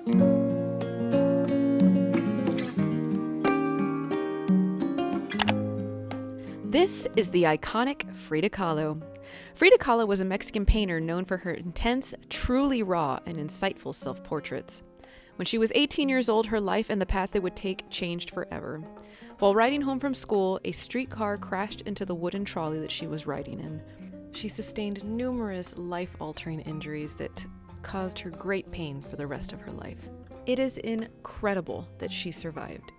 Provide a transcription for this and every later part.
This is the iconic Frida Kahlo. Frida Kahlo was a Mexican painter known for her intense, truly raw, and insightful self-portraits. When she was 18 years old, her life and the path it would take changed forever. While riding home from school, a streetcar crashed into the wooden trolley that she was riding in. She sustained numerous life-altering injuries that caused her great pain for the rest of her life. It is incredible that she survived.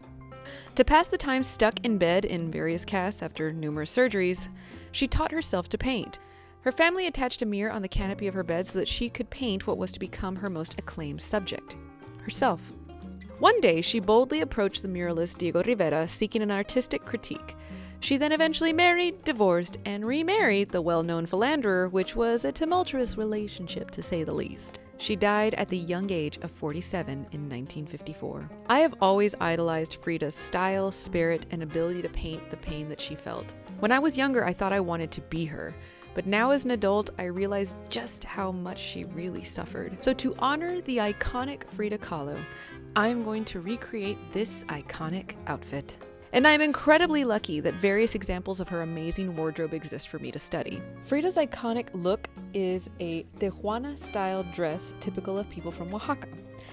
To pass the time stuck in bed in various casts after numerous surgeries, she taught herself to paint. Her family attached a mirror on the canopy of her bed so that she could paint what was to become her most acclaimed subject, herself. One day, she boldly approached the muralist Diego Rivera seeking an artistic critique. She then eventually married, divorced, and remarried the well-known philanderer, which was a tumultuous relationship to say the least. She died at the young age of 47 in 1954. I have always idolized Frida's style, spirit, and ability to paint the pain that she felt. When I was younger, I thought I wanted to be her. But now as an adult, I realize just how much she really suffered. So to honor the iconic Frida Kahlo, I am going to recreate this iconic outfit. And I'm incredibly lucky that various examples of her amazing wardrobe exist for me to study. Frida's iconic look is a Tijuana-style dress typical of people from Oaxaca.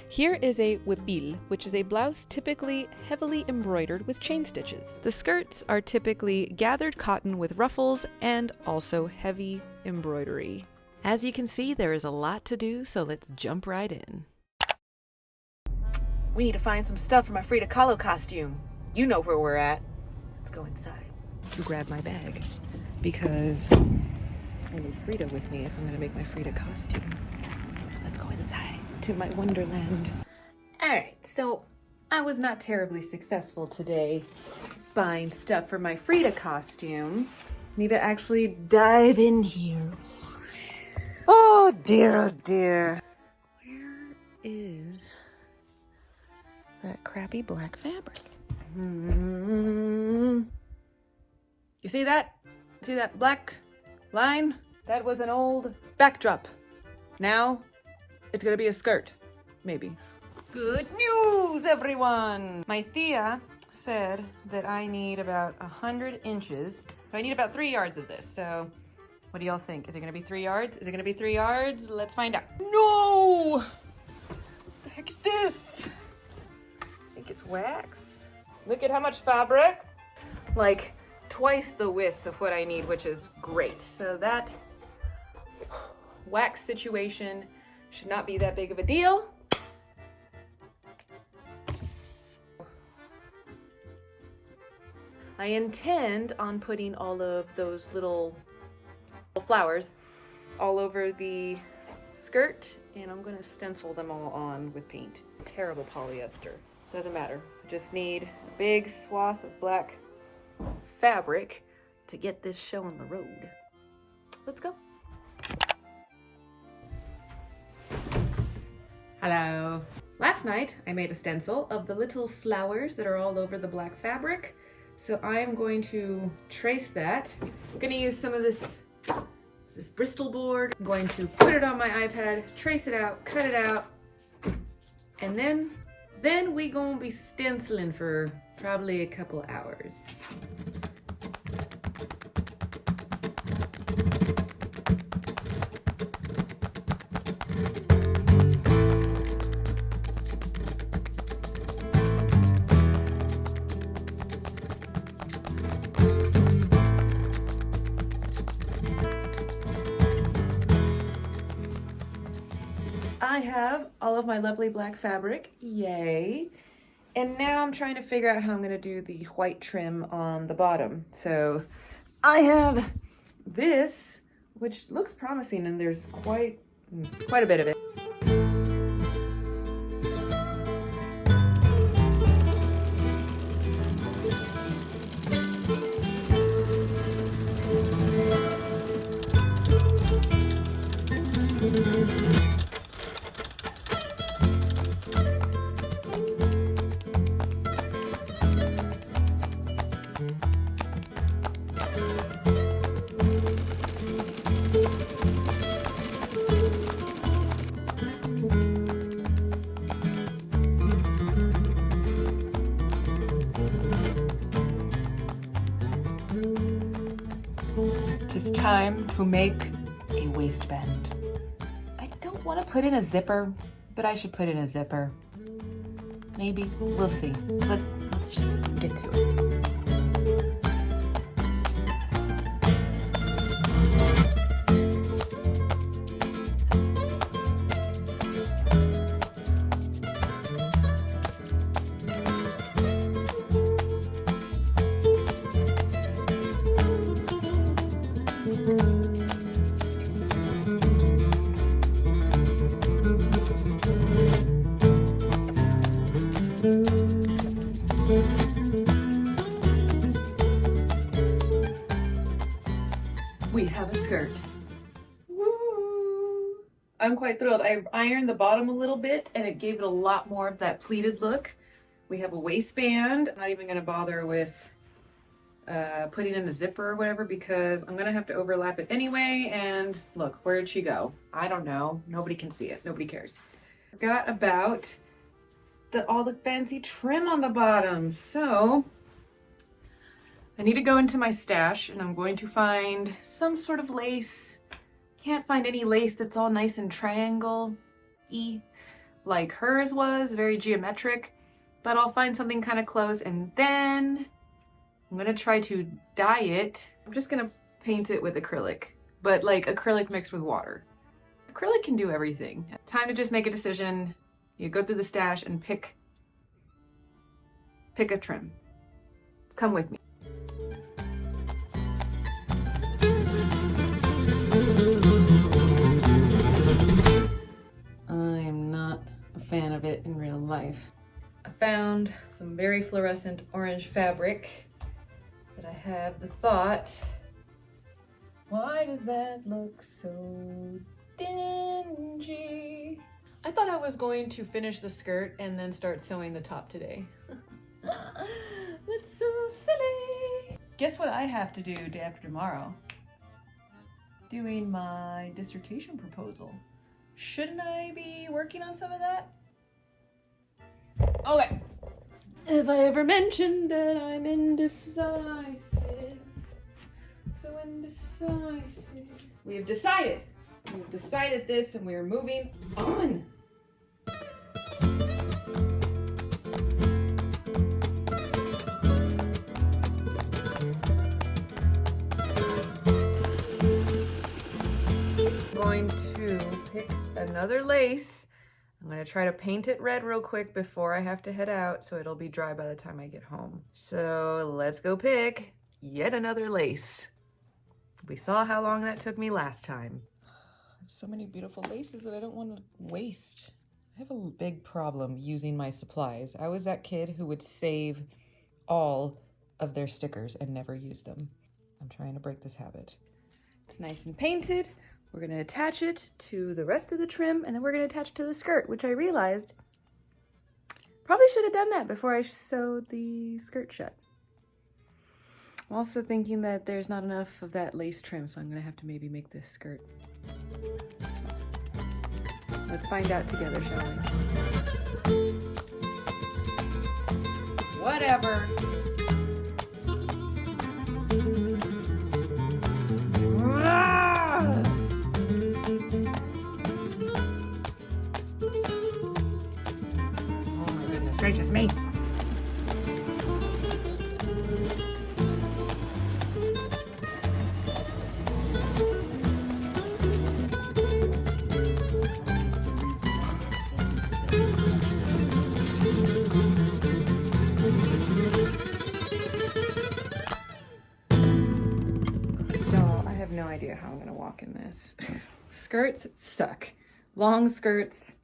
Here is a huipil, which is a blouse typically heavily embroidered with chain stitches. The skirts are typically gathered cotton with ruffles and also heavy embroidery. As you can see, there is a lot to do, so let's jump right in. We need to find some stuff for my Frida Kahlo costume. You know where we're at. Let's go inside to grab my bag because I need Frida with me if I'm gonna make my Frida costume. Let's go inside to my wonderland. All right, so I was not terribly successful today buying stuff for my Frida costume. Need to actually dive in here. Oh dear, oh dear. Where is that crappy black fabric? You see that? See that black line? That was an old backdrop. Now it's gonna be a skirt, maybe. Good news, everyone! My Thea said that I need about 100 inches. I need about 3 yards of this, so what do y'all think? Is it gonna be 3 yards? Is it gonna be 3 yards? Let's find out. No! What the heck is this? I think it's wax. Look at how much fabric. Like twice the width of what I need, which is great. So that wax situation should not be that big of a deal. I intend on putting all of those little flowers all over the skirt, and I'm gonna stencil them all on with paint. Terrible polyester. Doesn't matter. Just need a big swath of black fabric to get this show on the road. Let's go. Hello. Last night I made a stencil of the little flowers that are all over the black fabric. So I'm going to trace that. I'm going to use some of this Bristol board. I'm going to put it on my iPad, trace it out, cut it out, and then we gonna be stenciling for probably a couple hours. I have all of my lovely black fabric, yay. And now I'm trying to figure out how I'm gonna do the white trim on the bottom. So I have this, which looks promising, and there's quite a bit of it. time to make a waistband. I don't want to put in a zipper, but I should put in a zipper. Maybe, we'll see. Let's just get to it. We have a skirt. Woo! I'm quite thrilled. I ironed the bottom a little bit and it gave it a lot more of that pleated look. We have a waistband. I'm not even going to bother with putting in a zipper or whatever because I'm going to have to overlap it anyway. And look, where'd she go? I don't know. Nobody can see it. Nobody cares. Forgot about all the fancy trim on the bottom. So I need to go into my stash and I'm going to find some sort of lace. Can't find any lace that's all nice and triangle-y like hers was, very geometric, but I'll find something kind of close and then I'm gonna try to dye it. I'm just gonna paint it with acrylic, but like acrylic mixed with water. Acrylic can do everything. Time to just make a decision. You go through the stash and pick a trim. Come with me. I'm not a fan of it in real life. I found some very fluorescent orange fabric, but I have the thought, why does that look so dingy? I thought I was going to finish the skirt and then start sewing the top today. That's so silly. Guess what I have to do day after tomorrow? Doing my dissertation proposal. Shouldn't I be working on some of that? Okay. Have I ever mentioned that I'm indecisive? So indecisive. We have decided. We've decided this and we are moving on. I'm going to pick another lace. I'm going to try to paint it red real quick before I have to head out so it'll be dry by the time I get home. So let's go pick yet another lace. We saw how long that took me last time. I have so many beautiful laces that I don't want to waste. I have a big problem using my supplies. I was that kid who would save all of their stickers and never use them. I'm trying to break this habit. It's nice and painted. We're gonna attach it to the rest of the trim and then we're gonna attach it to the skirt, which I realized probably should have done that before I sewed the skirt shut. I'm also thinking that there's not enough of that lace trim, so I'm gonna have to maybe make this skirt. Let's find out together, shall we? Whatever. Gracious me. I have no idea how I'm gonna walk in this. Skirts suck. Long skirts,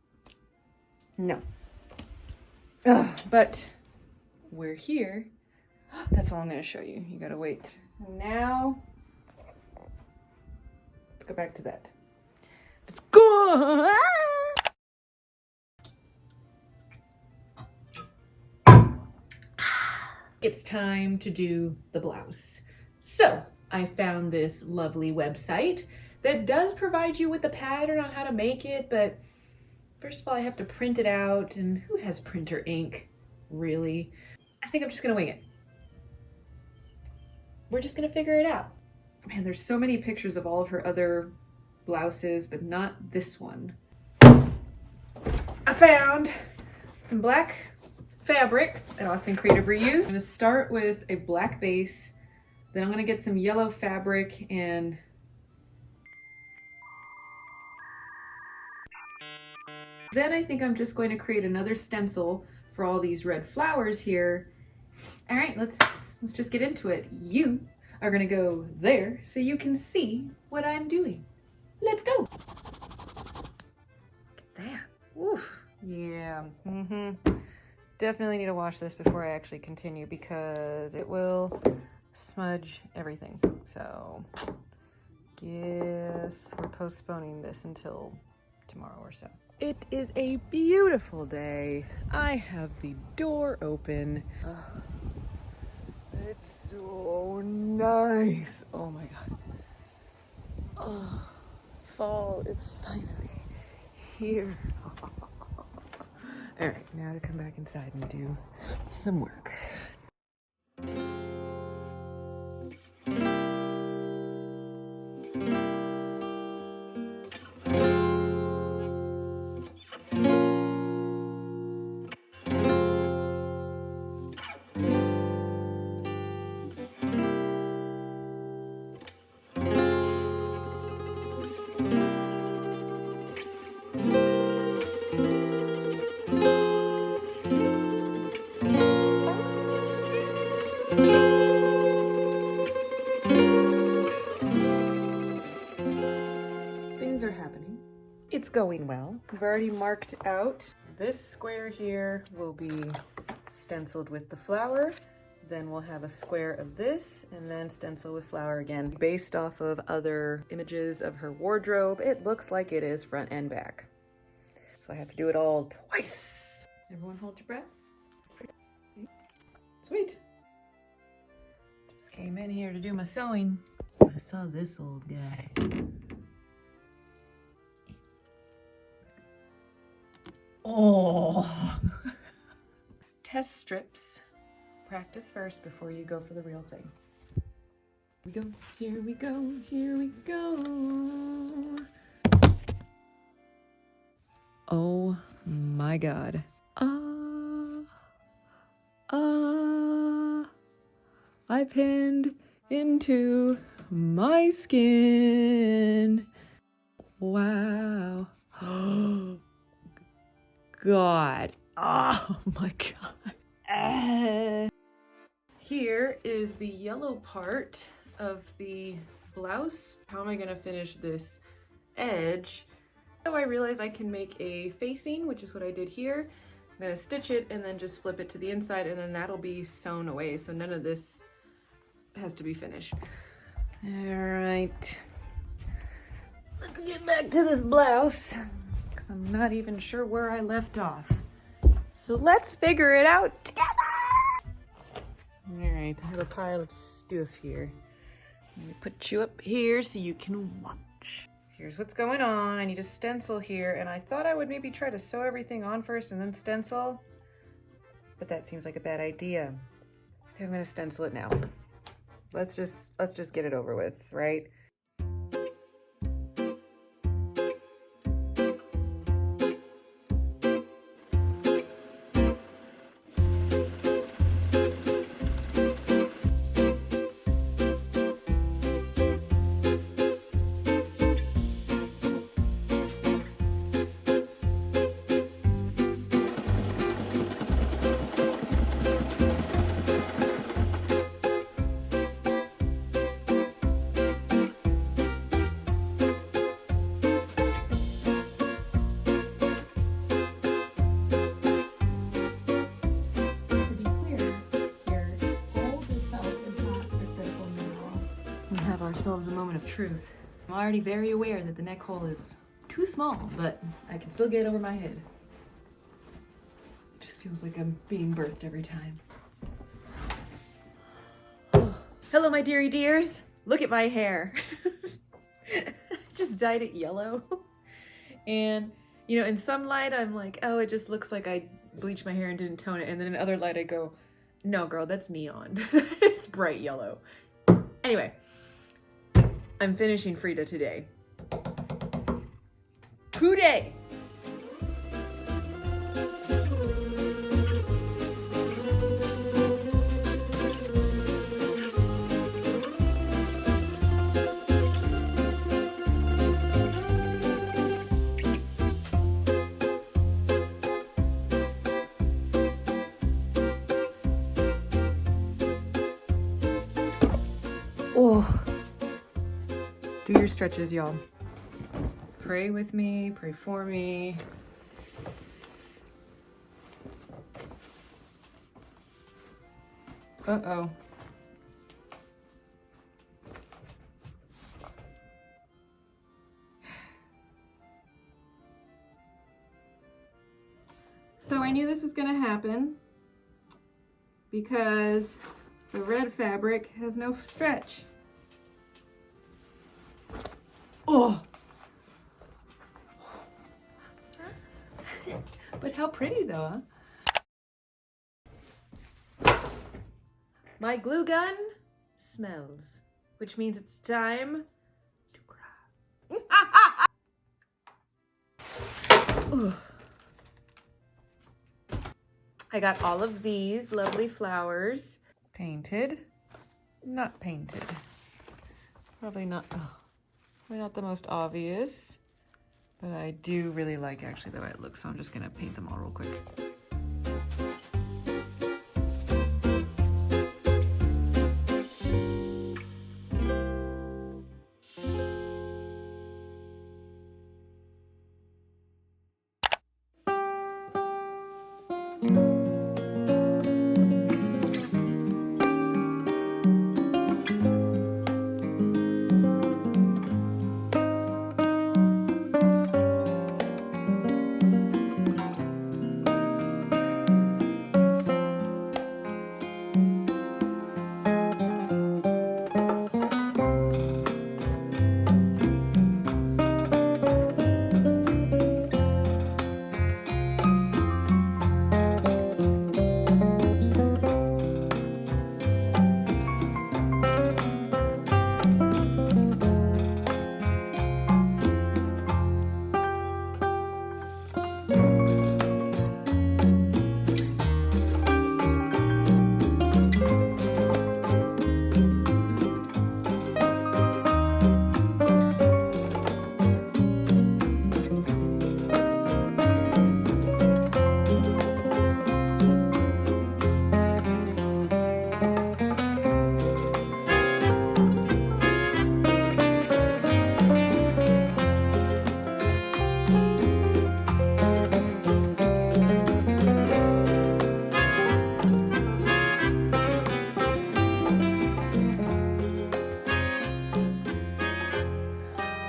no. Ugh, but we're here. That's all I'm going to show you. You got to wait. Now, let's go back to that. Let's go. It's time to do the blouse. So I found this lovely website that does provide you with a pattern on how to make it, but first of all, I have to print it out, and who has printer ink, really? I think I'm just gonna wing it. We're just gonna figure it out. Man, there's so many pictures of all of her other blouses, but not this one. I found some black fabric at Austin Creative Reuse. I'm gonna start with a black base, then I'm gonna get some yellow fabric and then I think I'm just going to create another stencil for all these red flowers here. All right, let's just get into it. You are gonna go there so you can see what I'm doing. Let's go. Look at that. Oof. Yeah. Definitely need to wash this before I actually continue because it will smudge everything. So guess we're postponing this until tomorrow or so. It is a beautiful day. I have the door open. It's so nice. Oh my God. Oh, fall is finally here. All right, now to come back inside and do some work. Things are happening. It's going well. We've already marked out this square here will be stenciled with the flower. Then we'll have a square of this and then stencil with flower again. Based off of other images of her wardrobe, it looks like it is front and back. So I have to do it all twice. Everyone hold your breath. Sweet. Just came in here to do my sewing. I saw this old guy. Oh. Test strips. Practice first before you go for the real thing. Here we go, here we go. Oh my God. I pinned into my skin. Wow. God. Oh my God. Here is the yellow part of the blouse. How am I gonna finish this edge? So I realized I can make a facing, which is what I did here. I'm gonna stitch it and then just flip it to the inside and then that'll be sewn away. So none of this has to be finished. All right. Let's get back to this blouse because I'm not even sure where I left off. So let's figure it out together. All right, I have a pile of stuff here. Let me put you up here so you can watch. Here's what's going on. I need a stencil here, and I thought I would maybe try to sew everything on first and then stencil, but that seems like a bad idea. I think I'm gonna stencil it now. Let's just get it over with, right? Ourselves a moment of truth. I'm already very aware that the neck hole is too small, but I can still get it over my head. It just feels like I'm being birthed every time. Hello, my dearie dears. Look at my hair. I just dyed it yellow. And, you know, in some light, I'm like, oh, it just looks like I bleached my hair and didn't tone it. And then in other light, I go, no, girl, that's neon. It's bright yellow. Anyway. I'm finishing Frida today. Today! Oh, do your stretches, y'all. Pray with me, pray for me. Uh-oh. So I knew this was gonna happen because the red fabric has no stretch. Oh! But how pretty though, huh? My glue gun smells, which means it's time to cry. I got all of these lovely flowers. Painted, not painted. It's probably not the most obvious, but I do really like actually the way it looks, so I'm just gonna paint them all real quick.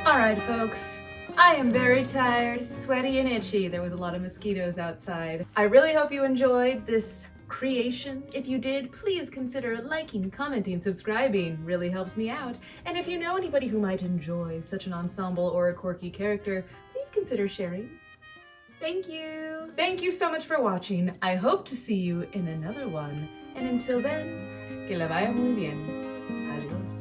Alright folks, I am very tired, sweaty and itchy. There was a lot of mosquitoes outside. I really hope you enjoyed this creation. If you did, please consider liking, commenting, subscribing. Really helps me out. And if you know anybody who might enjoy such an ensemble or a quirky character, please consider sharing. Thank you. Thank you so much for watching. I hope to see you in another one. And until then, que la vaya muy bien. Adios.